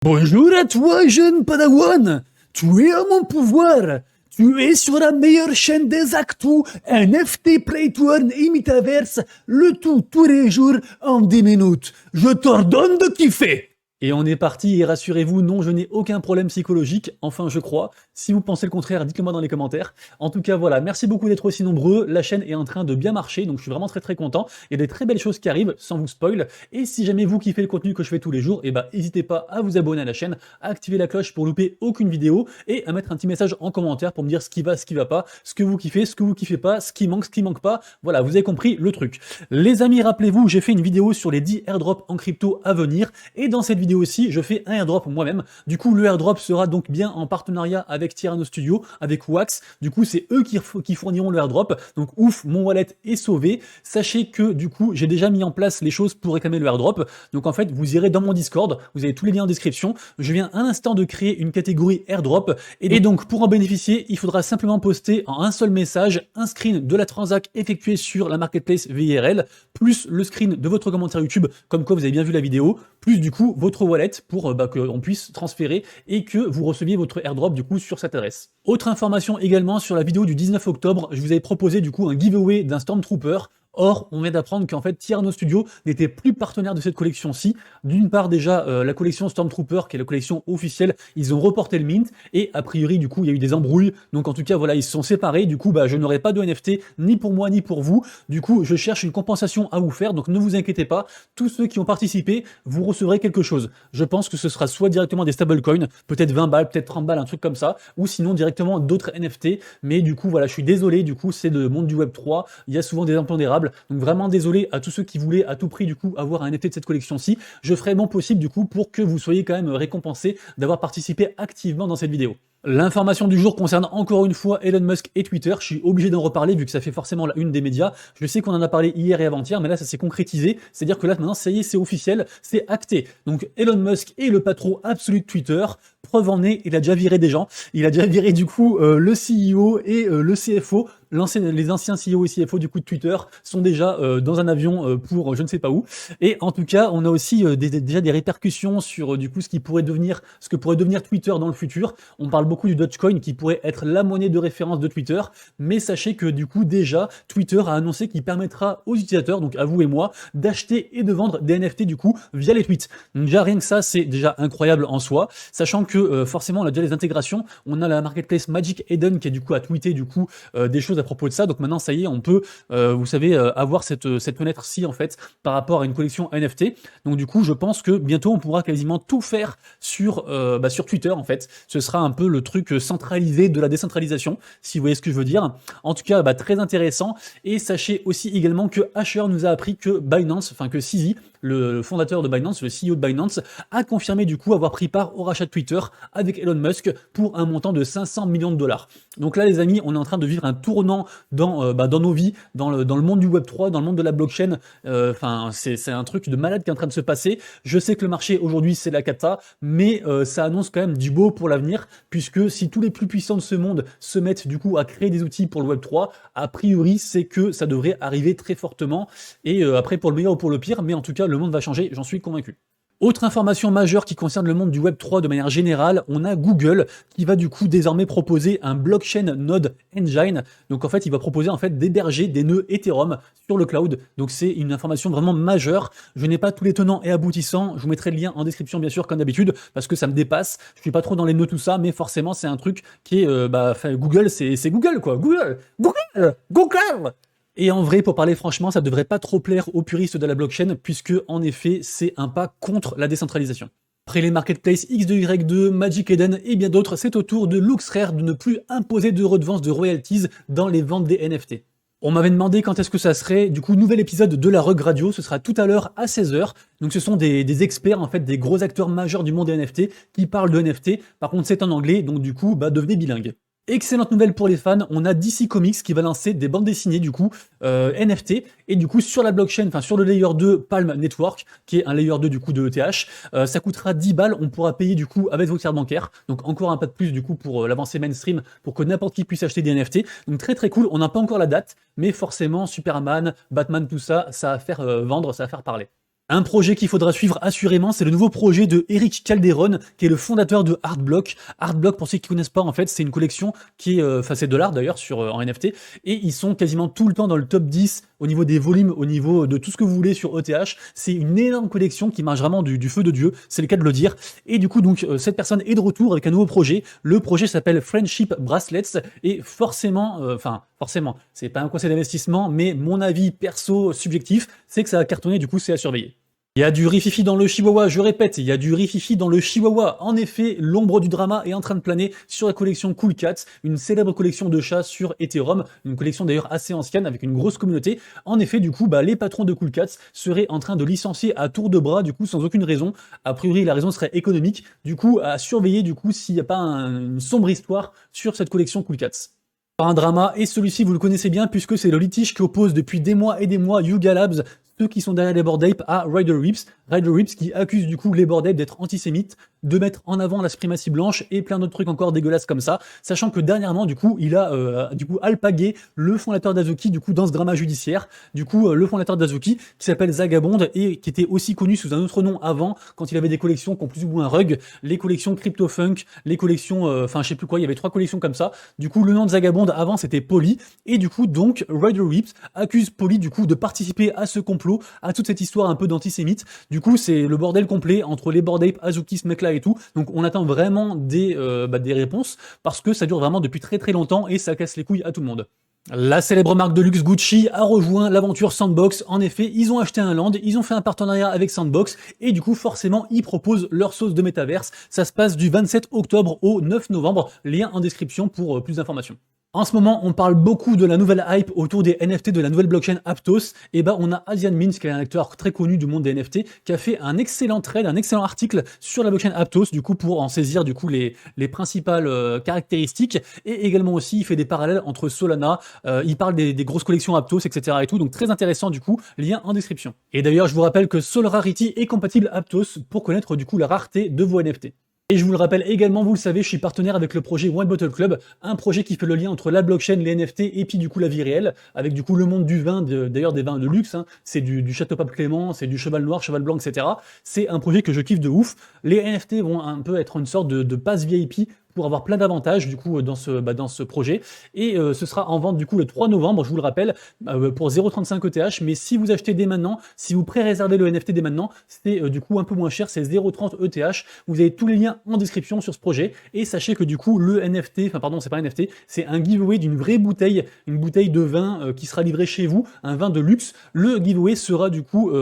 Bonjour à toi, jeune padawan. Tu es à mon pouvoir. Tu es sur la meilleure chaîne des actus, NFT, Play to Earn et Metaverse, le tout tous les jours en 10 minutes. Je t'ordonne de kiffer. Et on est parti, et rassurez-vous, non, je n'ai aucun problème psychologique, enfin je crois. Si vous pensez le contraire, dites-le-moi dans les commentaires. En tout cas, voilà, merci beaucoup d'être aussi nombreux, la chaîne est en train de bien marcher, donc je suis vraiment très content. Il y a des très belles choses qui arrivent, sans vous spoil. Et si jamais vous kiffez le contenu que je fais tous les jours, n'hésitez pas à vous abonner à la chaîne, à activer la cloche pour louper aucune vidéo, et à mettre un petit message en commentaire pour me dire ce qui va pas, ce que vous kiffez pas, ce qui manque pas. Voilà, vous avez compris le truc. Les amis, rappelez-vous, j'ai fait une vidéo sur les 10 airdrops en crypto à venir, et dans cette vidéo aussi, je fais un airdrop moi-même. Du coup, le airdrop sera donc bien en partenariat avec Tirano Studio, avec Wax. Du coup, c'est eux qui fourniront le airdrop. Donc, ouf, mon wallet est sauvé. Sachez que, du coup, j'ai déjà mis en place les choses pour réclamer le airdrop. Donc, en fait, vous irez dans mon Discord. Vous avez tous les liens en description. Je viens à l'instant de créer une catégorie airdrop. Et donc, pour en bénéficier, il faudra simplement poster en un seul message un screen de la transac effectuée sur la marketplace VIRL, plus le screen de votre commentaire YouTube, comme quoi vous avez bien vu la vidéo, plus du coup votre wallet pour qu'on puisse transférer et que vous receviez votre airdrop du coup sur cette adresse. Autre information également sur la vidéo du 19 octobre, je vous avais proposé du coup un giveaway d'un Stormtrooper. Or, on vient d'apprendre qu'en fait, Tirano Studio n'était plus partenaire de cette collection-ci. D'une part, déjà, la collection Stormtrooper, qui est la collection officielle, ils ont reporté le mint, et a priori, du coup, il y a eu des embrouilles. Donc, en tout cas, voilà, ils se sont séparés. Du coup, je n'aurai pas de NFT, ni pour moi, ni pour vous. Du coup, je cherche une compensation à vous faire, donc ne vous inquiétez pas. Tous ceux qui ont participé, vous recevrez quelque chose. Je pense que ce sera soit directement des stablecoins, peut-être 20 balles, peut-être 30 balles, un truc comme ça, ou sinon directement d'autres NFT. Mais du coup, voilà, je suis désolé, du coup, c'est le monde du Web3. Il y a souvent des impondérables. Donc vraiment désolé à tous ceux qui voulaient à tout prix du coup avoir un NFT de cette collection-ci. Je ferai mon possible du coup pour que vous soyez quand même récompensés d'avoir participé activement dans cette vidéo. L'information du jour concerne encore une fois Elon Musk et Twitter. Je suis obligé d'en reparler vu que ça fait forcément la une des médias. Je sais qu'on en a parlé hier et avant-hier, mais là ça s'est concrétisé. C'est-à-dire que là maintenant ça y est, c'est officiel, c'est acté. Donc Elon Musk est le patron absolu de Twitter. Preuve en est, il a déjà viré des gens. Il a déjà viré du coup le CEO et le CFO. Les anciens CEO et CFO du coup de Twitter sont déjà dans un avion pour je ne sais pas où. Et en tout cas, on a aussi déjà des répercussions sur du coup ce que pourrait devenir Twitter dans le futur. On parle beaucoup du Dogecoin qui pourrait être la monnaie de référence de Twitter, mais sachez que du coup déjà Twitter a annoncé qu'il permettra aux utilisateurs, donc à vous et moi, d'acheter et de vendre des NFT du coup via les tweets. Donc déjà rien que ça, c'est déjà incroyable en soi, sachant que forcément on a déjà les intégrations, on a la marketplace Magic Eden qui est du coup a tweeté du coup des choses à propos de ça, donc maintenant ça y est, on peut, vous savez, avoir cette fenêtre-ci en fait par rapport à une collection NFT. Donc du coup, je pense que bientôt on pourra quasiment tout faire sur Twitter en fait. Ce sera un peu le truc centralisé de la décentralisation, si vous voyez ce que je veux dire. En tout cas, très intéressant. Et sachez aussi également que Asher nous a appris que Binance, enfin que CZ, le fondateur de Binance, le CEO de Binance, a confirmé du coup avoir pris part au rachat de Twitter avec Elon Musk pour un montant de 500 millions de dollars. Donc là, les amis, on est en train de vivre un tournant dans nos vies, dans le monde du Web3, dans le monde de la blockchain. C'est un truc de malade qui est en train de se passer. Je sais que le marché aujourd'hui, c'est la cata, mais ça annonce quand même du beau pour l'avenir, puisque si tous les plus puissants de ce monde se mettent du coup à créer des outils pour le Web3, a priori, c'est que ça devrait arriver très fortement. Et après, pour le meilleur ou pour le pire, mais en tout cas, le monde va changer, j'en suis convaincu. Autre information majeure qui concerne le monde du Web3 de manière générale, on a Google qui va du coup désormais proposer un blockchain node engine. Donc en fait, il va proposer en fait d'héberger des nœuds Ethereum sur le cloud. Donc c'est une information vraiment majeure. Je n'ai pas tous les tenants et aboutissants. Je vous mettrai le lien en description bien sûr comme d'habitude parce que ça me dépasse. Je suis pas trop dans les nœuds tout ça, mais forcément c'est un truc qui est Google, c'est Google quoi. Google. Et en vrai, pour parler franchement, ça devrait pas trop plaire aux puristes de la blockchain, puisque en effet, c'est un pas contre la décentralisation. Après les marketplaces X2Y2, Magic Eden et bien d'autres, c'est au tour de LooksRare de ne plus imposer de redevances de royalties dans les ventes des NFT. On m'avait demandé quand est-ce que ça serait, du coup, nouvel épisode de la Rug Radio, ce sera tout à l'heure à 16h. Donc ce sont des experts, en fait, des gros acteurs majeurs du monde des NFT qui parlent de NFT. Par contre, c'est en anglais, donc du coup, devenez bilingue. Excellente nouvelle pour les fans, on a DC Comics qui va lancer des bandes dessinées du coup NFT et du coup sur la blockchain, enfin sur le layer 2 Palm Network qui est un layer 2 du coup de ETH, ça coûtera 10 balles, on pourra payer du coup avec vos cartes bancaires, donc encore un pas de plus du coup pour l'avancée mainstream pour que n'importe qui puisse acheter des NFT, donc très cool, on n'a pas encore la date, mais forcément Superman, Batman, tout ça, ça va faire vendre, ça va faire parler. Un projet qu'il faudra suivre assurément, c'est le nouveau projet de Eric Calderon, qui est le fondateur de Artblock. Artblock, pour ceux qui connaissent pas, en fait, c'est une collection qui est, enfin c'est de l'art d'ailleurs en NFT, et ils sont quasiment tout le temps dans le top 10 au niveau des volumes, au niveau de tout ce que vous voulez sur ETH. C'est une énorme collection qui marche vraiment du feu de Dieu, c'est le cas de le dire. Et du coup, donc, cette personne est de retour avec un nouveau projet. Le projet s'appelle Friendship Bracelets, et forcément, forcément, c'est pas un conseil d'investissement, mais mon avis perso subjectif, c'est que ça a cartonné, du coup, c'est à surveiller. Il y a du rififi dans le chihuahua, je répète, il y a du rififi dans le chihuahua. En effet, l'ombre du drama est en train de planer sur la collection Cool Cats, une célèbre collection de chats sur Ethereum, une collection d'ailleurs assez ancienne avec une grosse communauté. En effet, du coup, les patrons de Cool Cats seraient en train de licencier à tour de bras, du coup, sans aucune raison. A priori, la raison serait économique. Du coup, à surveiller, du coup, s'il n'y a pas une sombre histoire sur cette collection Cool Cats. Pas un drama, et celui-ci vous le connaissez bien puisque c'est le litige qui oppose depuis des mois et des mois Yuga Labs, ceux qui sont derrière les Bored Ape, à Ryder Ripps. Ryder Ripps qui accuse du coup les Bored Ape d'être antisémites, de mettre en avant la suprématie blanche et plein d'autres trucs encore dégueulasses comme ça, sachant que dernièrement du coup il a alpagué le fondateur d'Azuki du coup dans ce drama judiciaire. Du coup le fondateur d'Azuki qui s'appelle Zagabond et qui était aussi connu sous un autre nom avant quand il avait des collections qui ont plus ou moins rug, les collections CryptoFunk, les collections je sais plus quoi, il y avait 3 collections comme ça. Du coup le nom de Zagabond avant c'était Poly, et du coup donc Ryder Ripps accuse Poly du coup de participer à ce complot, à toute cette histoire un peu d'antisémite. Du coup c'est le bordel complet entre les Bored Ape, Azuki, ce mec là et tout. Donc on attend vraiment des réponses parce que ça dure vraiment depuis très très longtemps et ça casse les couilles à tout le monde. La célèbre marque de luxe Gucci a rejoint l'aventure Sandbox. En effet, ils ont acheté un land, ils ont fait un partenariat avec Sandbox et du coup forcément ils proposent leur sauce de métaverse. Ça se passe du 27 octobre au 9 novembre. Lien en description pour plus d'informations. En ce moment, on parle beaucoup de la nouvelle hype autour des NFT de la nouvelle blockchain Aptos. Et on a Asian Mint, qui est un acteur très connu du monde des NFT, qui a fait un excellent trade, un excellent article sur la blockchain Aptos, du coup, pour en saisir, du coup, les principales caractéristiques. Et également aussi, il fait des parallèles entre Solana, il parle des grosses collections Aptos, etc. et tout. Donc, très intéressant, du coup, lien en description. Et d'ailleurs, je vous rappelle que Solarity est compatible Aptos pour connaître, du coup, la rareté de vos NFT. Et je vous le rappelle également, vous le savez, je suis partenaire avec le projet One Bottle Club, un projet qui fait le lien entre la blockchain, les NFT et puis du coup la vie réelle, avec du coup le monde du vin, d'ailleurs des vins de luxe, hein. C'est du Château Pape Clément, c'est du cheval noir, cheval blanc, etc. C'est un projet que je kiffe de ouf. Les NFT vont un peu être une sorte de passe VIP pour avoir plein d'avantages du coup dans ce projet, et ce sera en vente du coup le 3 novembre, je vous le rappelle, pour 0,35 ETH, mais si vous achetez dès maintenant, si vous pré-réservez le NFT dès maintenant, c'est du coup un peu moins cher, c'est 0,30 ETH. Vous avez tous les liens en description sur ce projet, et sachez que du coup le NFT, enfin pardon, c'est pas un NFT, c'est un giveaway d'une vraie bouteille, une bouteille de vin qui sera livrée chez vous, un vin de luxe. Le giveaway sera du coup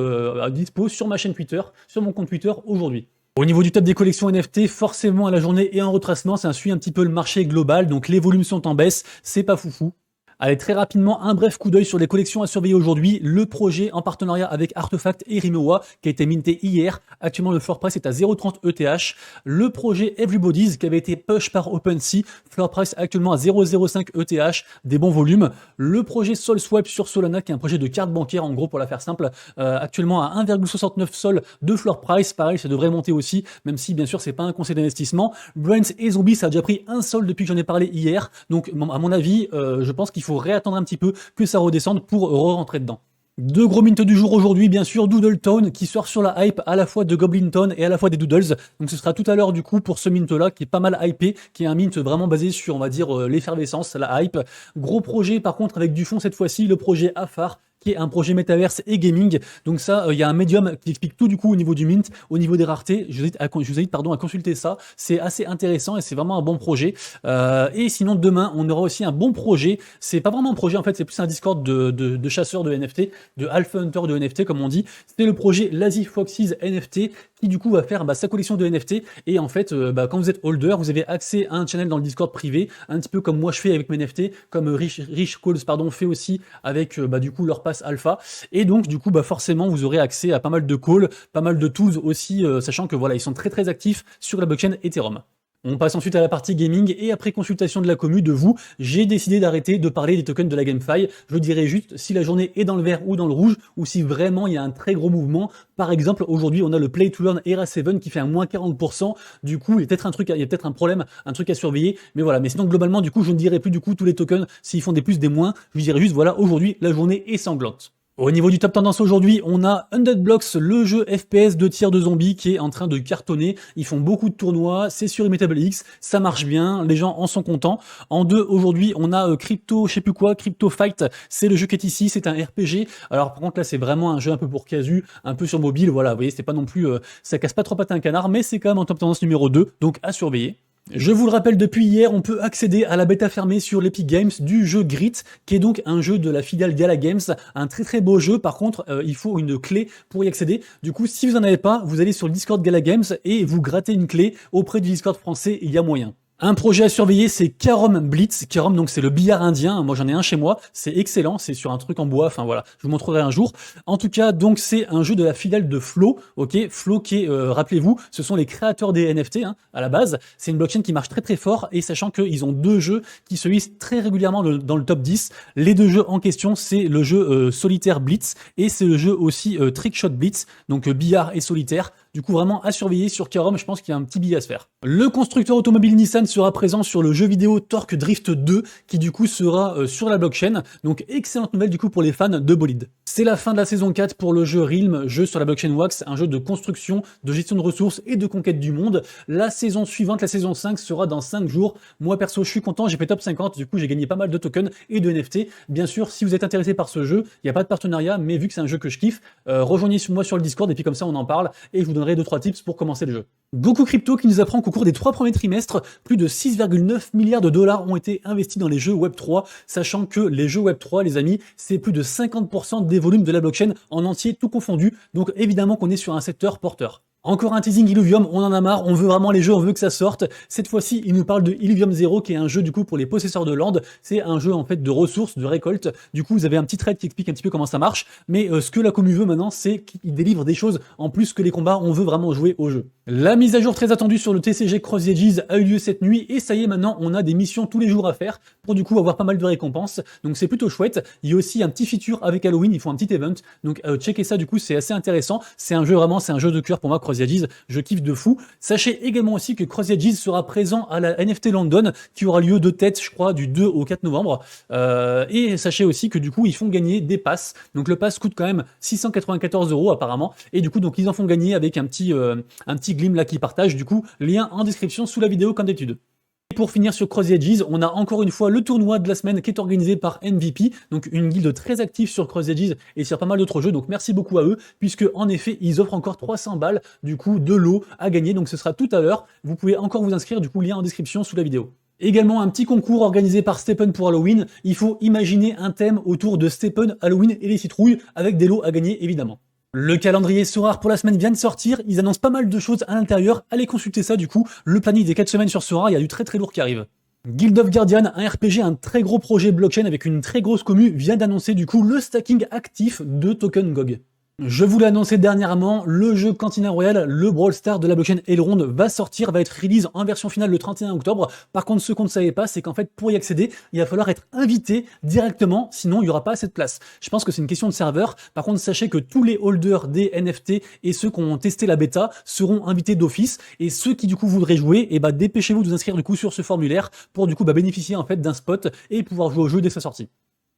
dispo sur ma chaîne Twitter, sur mon compte Twitter aujourd'hui. Au niveau du top des collections NFT, forcément à la journée et en retracement, ça suit un petit peu le marché global, donc les volumes sont en baisse, c'est pas foufou. Allez, très rapidement, un bref coup d'œil sur les collections à surveiller aujourd'hui. Le projet en partenariat avec Artefact et Rimowa, qui a été minté hier. Actuellement, le floor price est à 0,30 ETH. Le projet Everybody's, qui avait été push par OpenSea, floor price actuellement à 0,05 ETH, des bons volumes. Le projet SolSwap sur Solana, qui est un projet de carte bancaire, en gros, pour la faire simple, actuellement à 1,69 Sol de floor price. Pareil, ça devrait monter aussi, même si, bien sûr, c'est pas un conseil d'investissement. Brands et Zombie, ça a déjà pris 1 Sol depuis que j'en ai parlé hier. Donc, à mon avis, je pense qu'il faut réattendre un petit peu que ça redescende pour re-rentrer dedans. Deux gros mints du jour aujourd'hui, bien sûr, Doodletown qui sort sur la hype à la fois de Goblin Town et à la fois des Doodles. Donc ce sera tout à l'heure du coup pour ce mint là qui est pas mal hypé, qui est un mint vraiment basé sur, on va dire, l'effervescence, la hype. Gros projet par contre avec du fond cette fois-ci, le projet Afar, qui est un projet métaverse et gaming. Donc ça, il y a un médium qui explique tout du coup au niveau du mint, au niveau des raretés. Je vous invite à consulter ça. C'est assez intéressant et c'est vraiment un bon projet. Et sinon, demain, on aura aussi un bon projet. C'est pas vraiment un projet, en fait, c'est plus un Discord de chasseurs de NFT, de Alpha Hunter de NFT, comme on dit. C'est le projet Lazy Foxes NFT qui du coup va faire sa collection de NFT. Et en fait, quand vous êtes holder, vous avez accès à un channel dans le Discord privé, un petit peu comme moi je fais avec mes NFT, comme Rich Calls fait aussi avec du coup leur passe alpha. Et donc du coup forcément vous aurez accès à pas mal de calls, pas mal de tools aussi, sachant que voilà, ils sont très très actifs sur la blockchain Ethereum. On passe ensuite à la partie gaming, et après consultation de la commu, de vous, j'ai décidé d'arrêter de parler des tokens de la GameFi. Je dirais juste si la journée est dans le vert ou dans le rouge, ou si vraiment il y a un très gros mouvement. Par exemple, aujourd'hui, on a le Play to Earn Era 7 qui fait un moins 40%. Du coup, il y a peut-être un problème, un truc à surveiller. Mais voilà, mais sinon, globalement, du coup, je ne dirai plus du coup tous les tokens s'ils font des plus, des moins. Je dirais juste, voilà, aujourd'hui, la journée est sanglante. Au niveau du top tendance aujourd'hui, on a Undead Blocks, le jeu FPS de tir de zombies qui est en train de cartonner. Ils font beaucoup de tournois, c'est sur Immutable X, ça marche bien, les gens en sont contents. En 2, aujourd'hui, on a Crypto, je sais plus quoi, Crypto Fight, c'est le jeu qui est ici, c'est un RPG. Alors par contre là, c'est vraiment un jeu un peu pour casu, un peu sur mobile, voilà, vous voyez, c'est pas non plus, ça casse pas trop patin un canard, mais c'est quand même en top tendance numéro 2, donc à surveiller. Je vous le rappelle, depuis hier, on peut accéder à la bêta fermée sur l'Epic Games du jeu Grit, qui est donc un jeu de la filiale Gala Games, un très très beau jeu. Par contre, il faut une clé pour y accéder. Du coup, si vous en avez pas, vous allez sur le Discord Gala Games et vous grattez une clé auprès du Discord français, il y a moyen. Un projet à surveiller, c'est Carom Blitz. Carom, donc c'est le billard indien. Moi, j'en ai un chez moi. C'est excellent. C'est sur un truc en bois. Enfin voilà, je vous montrerai un jour. En tout cas, donc c'est un jeu de la filiale de Flow. Ok, Flow qui est, rappelez-vous, ce sont les créateurs des NFT à la base. C'est une blockchain qui marche très très fort. Et sachant qu'ils ont 2 jeux qui se hissent très régulièrement dans le top 10. Les 2 jeux en question, c'est le jeu Solitaire Blitz et c'est le jeu aussi Trickshot Blitz. Donc billard et solitaire. Du coup, vraiment à surveiller sur Carom, je pense qu'il y a un petit billet à se faire. Le constructeur automobile Nissan sera présent sur le jeu vidéo Torque Drift 2, qui du coup sera sur la blockchain. Donc excellente nouvelle du coup pour les fans de bolide. C'est la fin de la saison 4 pour le jeu Realm, jeu sur la blockchain Wax, un jeu de construction, de gestion de ressources et de conquête du monde. La saison suivante, la saison 5, sera dans 5 jours. Moi perso, je suis content, j'ai fait top 50, du coup j'ai gagné pas mal de tokens et de NFT. Bien sûr, si vous êtes intéressé par ce jeu, il n'y a pas de partenariat, mais vu que c'est un jeu que je kiffe, rejoignez-moi sur le Discord et puis comme ça on en parle et je vous donnerai 2-3 tips pour commencer le jeu. Goku Crypto qui nous apprend qu'au cours des 3 premiers trimestres, plus de 6,9 milliards de dollars ont été investis dans les jeux Web3, sachant que les jeux Web3, les amis, c'est plus de 50% des volumes de la blockchain en entier, tout confondu, donc évidemment qu'on est sur un secteur porteur. Encore un teasing Illuvium, on en a marre, on veut vraiment les jeux, on veut que ça sorte. Cette fois-ci, il nous parle de Illuvium Zero, qui est un jeu du coup pour les possesseurs de land. C'est un jeu en fait de ressources, de récolte. Du coup, vous avez un petit thread qui explique un petit peu comment ça marche. Mais ce que la commu veut maintenant, c'est qu'il délivre des choses en plus que les combats. On veut vraiment jouer au jeu. La mise à jour très attendue sur le TCG Cross Edges a eu lieu cette nuit et ça y est, maintenant on a des missions tous les jours à faire pour du coup avoir pas mal de récompenses. Donc c'est plutôt chouette. Il y a aussi un petit feature avec Halloween, ils font un petit event. Donc checkez ça, du coup c'est assez intéressant. C'est un jeu vraiment, c'est un jeu de cœur pour moi, Cross Edges. Je kiffe de fou. Sachez également aussi que Cross Edges sera présent à la NFT London qui aura lieu de tête, je crois, du 2 au 4 novembre. Et sachez aussi que du coup ils font gagner des passes. Donc le pass coûte quand même 694 € apparemment. Et du coup donc ils en font gagner avec un petit Glim là qui partage, du coup, lien en description sous la vidéo comme d'habitude. Et pour finir sur Cross Edges, on a encore une fois le tournoi de la semaine qui est organisé par MVP, donc une guilde très active sur Cross Edges et sur pas mal d'autres jeux, donc merci beaucoup à eux, puisque en effet, ils offrent encore 300 balles, du coup, de lot à gagner, donc ce sera tout à l'heure. Vous pouvez encore vous inscrire, du coup, lien en description sous la vidéo. Également un petit concours organisé par Stephen pour Halloween, il faut imaginer un thème autour de Stephen, Halloween et les citrouilles, avec des lots à gagner évidemment. Le calendrier Sorare pour la semaine vient de sortir, ils annoncent pas mal de choses à l'intérieur, allez consulter ça du coup, le planning des 4 semaines sur Sorare, il y a du très très lourd qui arrive. Guild of Guardian, un RPG, un très gros projet blockchain avec une très grosse commu, vient d'annoncer du coup le stacking actif de token GOG. Je vous l'ai annoncé dernièrement, le jeu Cantina Royale, le Brawl Stars de la blockchain Elrond va sortir, va être release en version finale le 31 octobre. Par contre, ce qu'on ne savait pas, c'est qu'en fait, pour y accéder, il va falloir être invité directement, sinon il n'y aura pas assez de place. Je pense que c'est une question de serveur. Par contre, sachez que tous les holders des NFT et ceux qui ont testé la bêta seront invités d'office. Et ceux qui du coup voudraient jouer, et bah dépêchez-vous de vous inscrire du coup sur ce formulaire pour du coup bénéficier en fait d'un spot et pouvoir jouer au jeu dès sa sortie.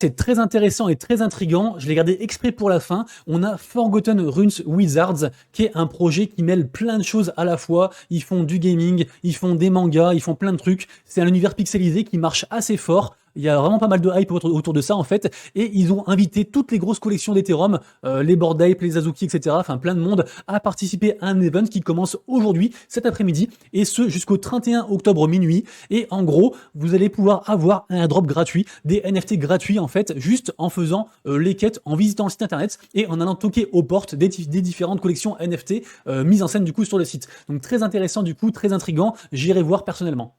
C'est très intéressant et très intriguant, je l'ai gardé exprès pour la fin. On a Forgotten Runes Wizards, qui est un projet qui mêle plein de choses à la fois. Ils font du gaming, ils font des mangas, ils font plein de trucs. C'est un univers pixelisé qui marche assez fort. Il y a vraiment pas mal de hype autour de ça en fait, et ils ont invité toutes les grosses collections d'Ethereum, les Bored Ape, les Azuki, etc., enfin plein de monde, à participer à un event qui commence aujourd'hui, cet après-midi, et ce jusqu'au 31 octobre minuit, et en gros, vous allez pouvoir avoir un airdrop gratuit, des NFT gratuits en fait, juste en faisant les quêtes, en visitant le site internet, et en allant toquer aux portes des différentes collections NFT mises en scène du coup sur le site. Donc très intéressant du coup, très intriguant, j'irai voir personnellement.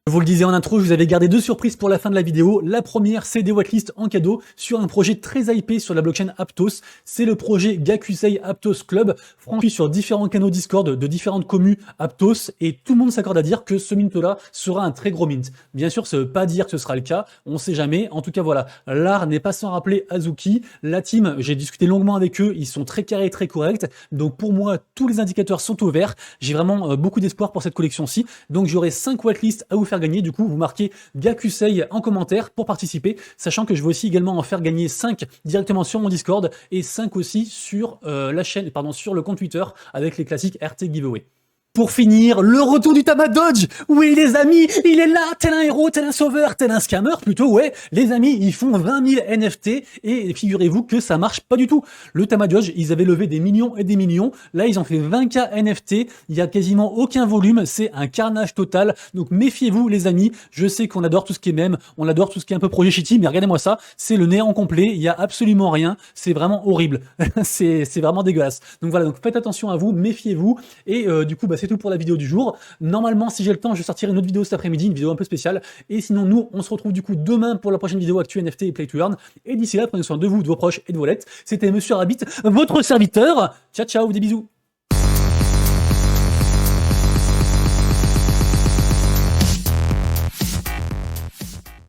Je vous le disais en intro, je vous avais gardé 2 surprises pour la fin de la vidéo. La première, c'est des whitelists en cadeau sur un projet très hypé sur la blockchain Aptos. C'est le projet Gakusei Aptos Club, franchi sur différents canaux Discord de différentes communes Aptos, et tout le monde s'accorde à dire que ce mint-là sera un très gros mint. Bien sûr, ça veut pas dire que ce sera le cas, on sait jamais. En tout cas, voilà, l'art n'est pas sans rappeler Azuki. La team, j'ai discuté longuement avec eux, ils sont très carrés et très corrects. Donc pour moi, tous les indicateurs sont au vert. J'ai vraiment beaucoup d'espoir pour cette collection-ci. Donc j'aurai 5 whitelists à vous faire faire gagner. Du coup, vous marquez Gakusei en commentaire pour participer, sachant que je vais aussi également en faire gagner 5 directement sur mon Discord et 5 aussi sur la chaîne, pardon, sur le compte Twitter avec les classiques RT Giveaway. Pour finir, le retour du Tamadodge. Oui, les amis, il est là, tel un héros, tel un sauveur, tel un scammer, plutôt, ouais. Les amis, ils font 20 000 NFT et figurez-vous que ça marche pas du tout. Le Tamadodge, ils avaient levé des millions et des millions. Là, ils ont fait 20K NFT. Il y a quasiment aucun volume. C'est un carnage total. Donc, méfiez-vous, les amis. Je sais qu'on adore tout ce qui est mème, on adore tout ce qui est un peu projet shitty, mais regardez-moi ça. C'est le néant complet. Il y a absolument rien. C'est vraiment horrible. c'est vraiment dégueulasse. Donc voilà. Donc, faites attention à vous, méfiez-vous. Et du coup, c'est tout pour la vidéo du jour. Normalement, si j'ai le temps, je sortirai une autre vidéo cet après-midi, une vidéo un peu spéciale. Et sinon, nous, on se retrouve du coup demain pour la prochaine vidéo Actu NFT et Play to Earn. Et d'ici là, prenez soin de vous, de vos proches et de vos lettres. C'était Monsieur Rabbit, votre serviteur. Ciao, ciao, des bisous.